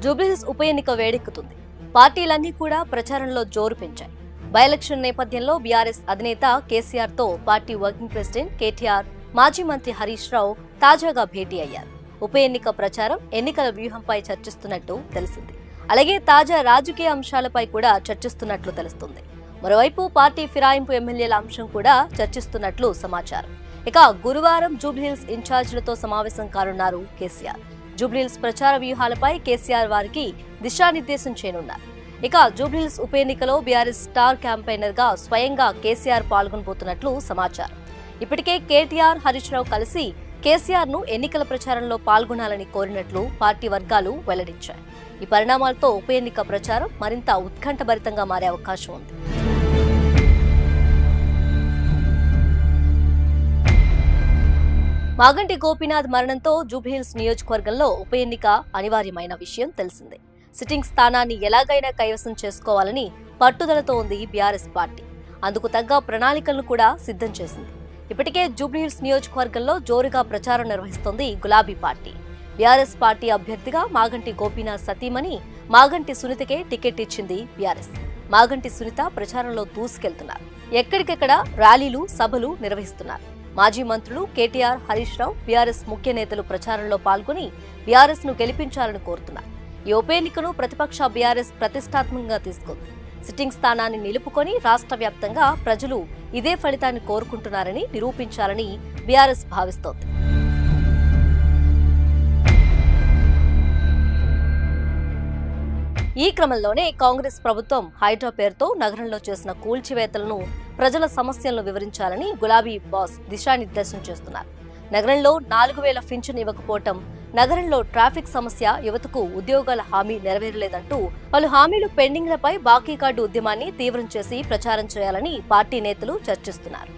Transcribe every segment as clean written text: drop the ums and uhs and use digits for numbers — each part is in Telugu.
జూబ్లీహిల్స్ ఉప ఎన్నిక వేడెక్కుతుంది. పార్టీలన్నీ కూడా ప్రచారంలో జోరు పెంచాయి. బై ఎలక్షన్ నేపథ్యంలో బీఆర్ఎస్ అధినేత కేసీఆర్ తో పార్టీ వర్కింగ్ ప్రెసిడెంట్ కేటీఆర్, మాజీ మంత్రి హరీష్ రావు తాజాగా భేటీ అయ్యారు. ఉప ఎన్నిక ప్రచారం, ఎన్నికల వ్యూహంపై చర్చిస్తున్నట్టు తెలిసింది. అలాగే తాజా రాజకీయ అంశాలపై కూడా చర్చిస్తున్నట్లు తెలుస్తుంది. మరోవైపు పార్టీ ఫిరాయింపు ఎమ్మెల్యేల అంశం కూడా చర్చిస్తున్నట్లు సమాచారం. ఇక గురువారం జూబ్లీహిల్స్ ఇన్ఛార్జీలతో సమావేశం కానున్నారు కేసీఆర్. జూబ్లీహిల్స్ ప్రచార వ్యూహాలపై కేసీఆర్ వారికి దిశానిర్దేశం చేయనున్నారు. ఇక జూబ్లీహిల్స్ ఉప ఎన్నికలో బీఆర్ఎస్ స్టార్ క్యాంపెయినర్ గా స్వయంగా కేసీఆర్ పాల్గొనబోతున్నట్లు సమాచారం. ఇప్పటికే కేటీఆర్, హరీష్ రావు కలిసి కేసీఆర్ ను ఎన్నికల ప్రచారంలో పాల్గొనాలని కోరినట్లు పార్టీ వర్గాలు వెల్లడించాయి. ఈ పరిణామాలతో ఉప ఎన్నిక ప్రచారం మరింత ఉత్కంఠభరితంగా మారే అవకాశం ఉంది. మాగంటి గోపీనాథ్ మరణంతో జూబ్లీహిల్స్ నియోజకవర్గంలో ఉప ఎన్నిక అనివార్యమైన విషయం తెలిసిందే. సిట్టింగ్ స్థానాన్ని ఎలాగైనా కైవసం చేసుకోవాలని పట్టుదలతో ఉంది బీఆర్ఎస్ పార్టీ. అందుకు తగ్గ ప్రణాళికలను కూడా సిద్ధం చేసింది. ఇప్పటికే జూబ్లీహిల్స్ నియోజకవర్గంలో జోరుగా ప్రచారం నిర్వహిస్తోంది గులాబీ పార్టీ. బీఆర్ఎస్ పార్టీ అభ్యర్థిగా మాగంటి గోపీనాథ్ సతీమణి మాగంటి సునీతకే టికెట్ ఇచ్చింది బీఆర్ఎస్. మాగంటి సునీత ప్రచారంలో దూసుకెళ్తున్నారు. ఎక్కడికెక్కడ ర్యాలీలు, సభలు నిర్వహిస్తున్నారు. మాజీ మంత్రులు కేటీఆర్, హరీష్ రావు, బీఆర్ఎస్ ముఖ్య నేతలు ప్రచారంలో పాల్గొని బీఆర్ఎస్ ను గెలిపించాలని కోరుతున్నారు. ఈ ఉప ఎన్నికను ప్రతిపక్ష బీఆర్ఎస్ ప్రతిష్టాత్మకంగా తీసుకుంది. సిట్టింగ్ స్థానాన్ని నిలుపుకొని రాష్ట్ర వ్యాప్తంగా ప్రజలు ఇదే ఫలితాన్ని కోరుకుంటున్నారని నిరూపించాలని బీఆర్ఎస్ భావిస్తోంది. ఈ క్రమంలోనే కాంగ్రెస్ ప్రభుత్వం హైడ్రా పేరుతో నగరంలో చేసిన కూల్చివేతలను, ప్రజల సమస్యలను వివరించాలని గులాబీ బాస్ దిశానిర్దేశం చేస్తున్నారు. నగరంలో 4000 పింఛన్ ఇవ్వకపోవటం, నగరంలో ట్రాఫిక్ సమస్య, యువతకు ఉద్యోగాల హామీ నెరవేరలేదంటూ పలు హామీలు పెండింగ్లపై బాకీ కార్డు ఉద్యమాన్ని తీవ్రం చేసి ప్రచారం చేయాలని పార్టీ నేతలు చర్చిస్తున్నారు.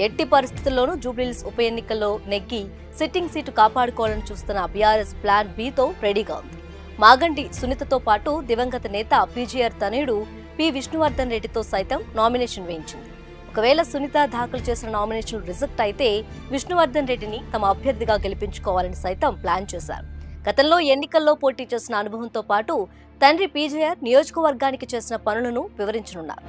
ఎట్టి పరిస్థితుల్లోనూ జూబ్లీహిల్స్ ఉప ఎన్నికల్లో నెగ్గి సిట్టింగ్ సీటు కాపాడుకోవాలని చూస్తున్న బీఆర్ఎస్ ప్లాన్ బితో రెడీగా ఉంది. మాగంటి సునీతతో పాటు దివంగత నేత పీజీఆర్ తనయుడు పి విష్ణువర్ధన్ రెడ్డితో సైతం నామినేషన్ వేయించింది. ఒకవేళ సునీత దాఖలు చేసిన నామినేషన్ రిజెక్ట్ అయితే విష్ణువర్ధన్ రెడ్డిని తమ అభ్యర్థిగా గెలిపించుకోవాలని సైతం ప్లాన్ చేశారు. గతంలో ఎన్నికల్లో పోటీ చేసిన అనుభవంతో పాటు తండ్రి పీజీఆర్ నియోజకవర్గానికి చేసిన పనులను వివరించనున్నారు.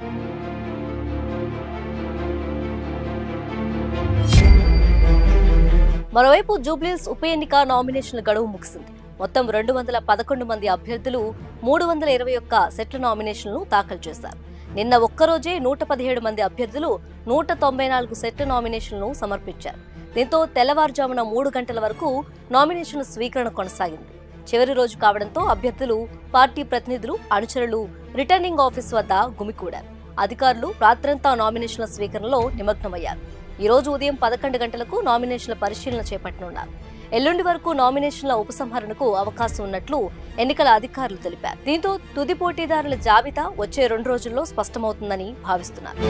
మరోవైపు జూబ్లీహిల్స్ ఉప ఎన్నిక నామినేషన్ల గడువు ముగిసింది. మొత్తం 211 మంది అభ్యర్థులు 321 సెట్ల నామినేషన్లను దాఖలు చేశారు. నిన్న ఒక్కరోజే 117 మంది అభ్యర్థులు 194 సెట్ల నామినేషన్లను సమర్పించారు. దీంతో తెల్లవారుజామున 3 గంటల వరకు నామినేషన్ల స్వీకరణ కొనసాగింది. చివరి రోజు కావడంతో అభ్యర్థులు, పార్టీ ప్రతినిధులు, అనుచరులు రిటర్నింగ్ ఆఫీస్ వద్ద గుమికూడారు. అధికారులు రాత్రంతా నామినేషన్ల స్వీకరణలో నిమగ్నమయ్యారు. ఈ రోజు ఉదయం 11 గంటలకు నామినేషన్ల పరిశీలన చేపట్టనున్నారు. ఎల్లుండి వరకు నామినేషన్ల ఉపసంహరణకు అవకాశం ఉన్నట్లు ఎన్నికల అధికారులు తెలిపారు. దీంతో తుది పోటీదారుల జాబితా వచ్చే 2 రోజుల్లో స్పష్టమవుతుందని భావిస్తున్నారు.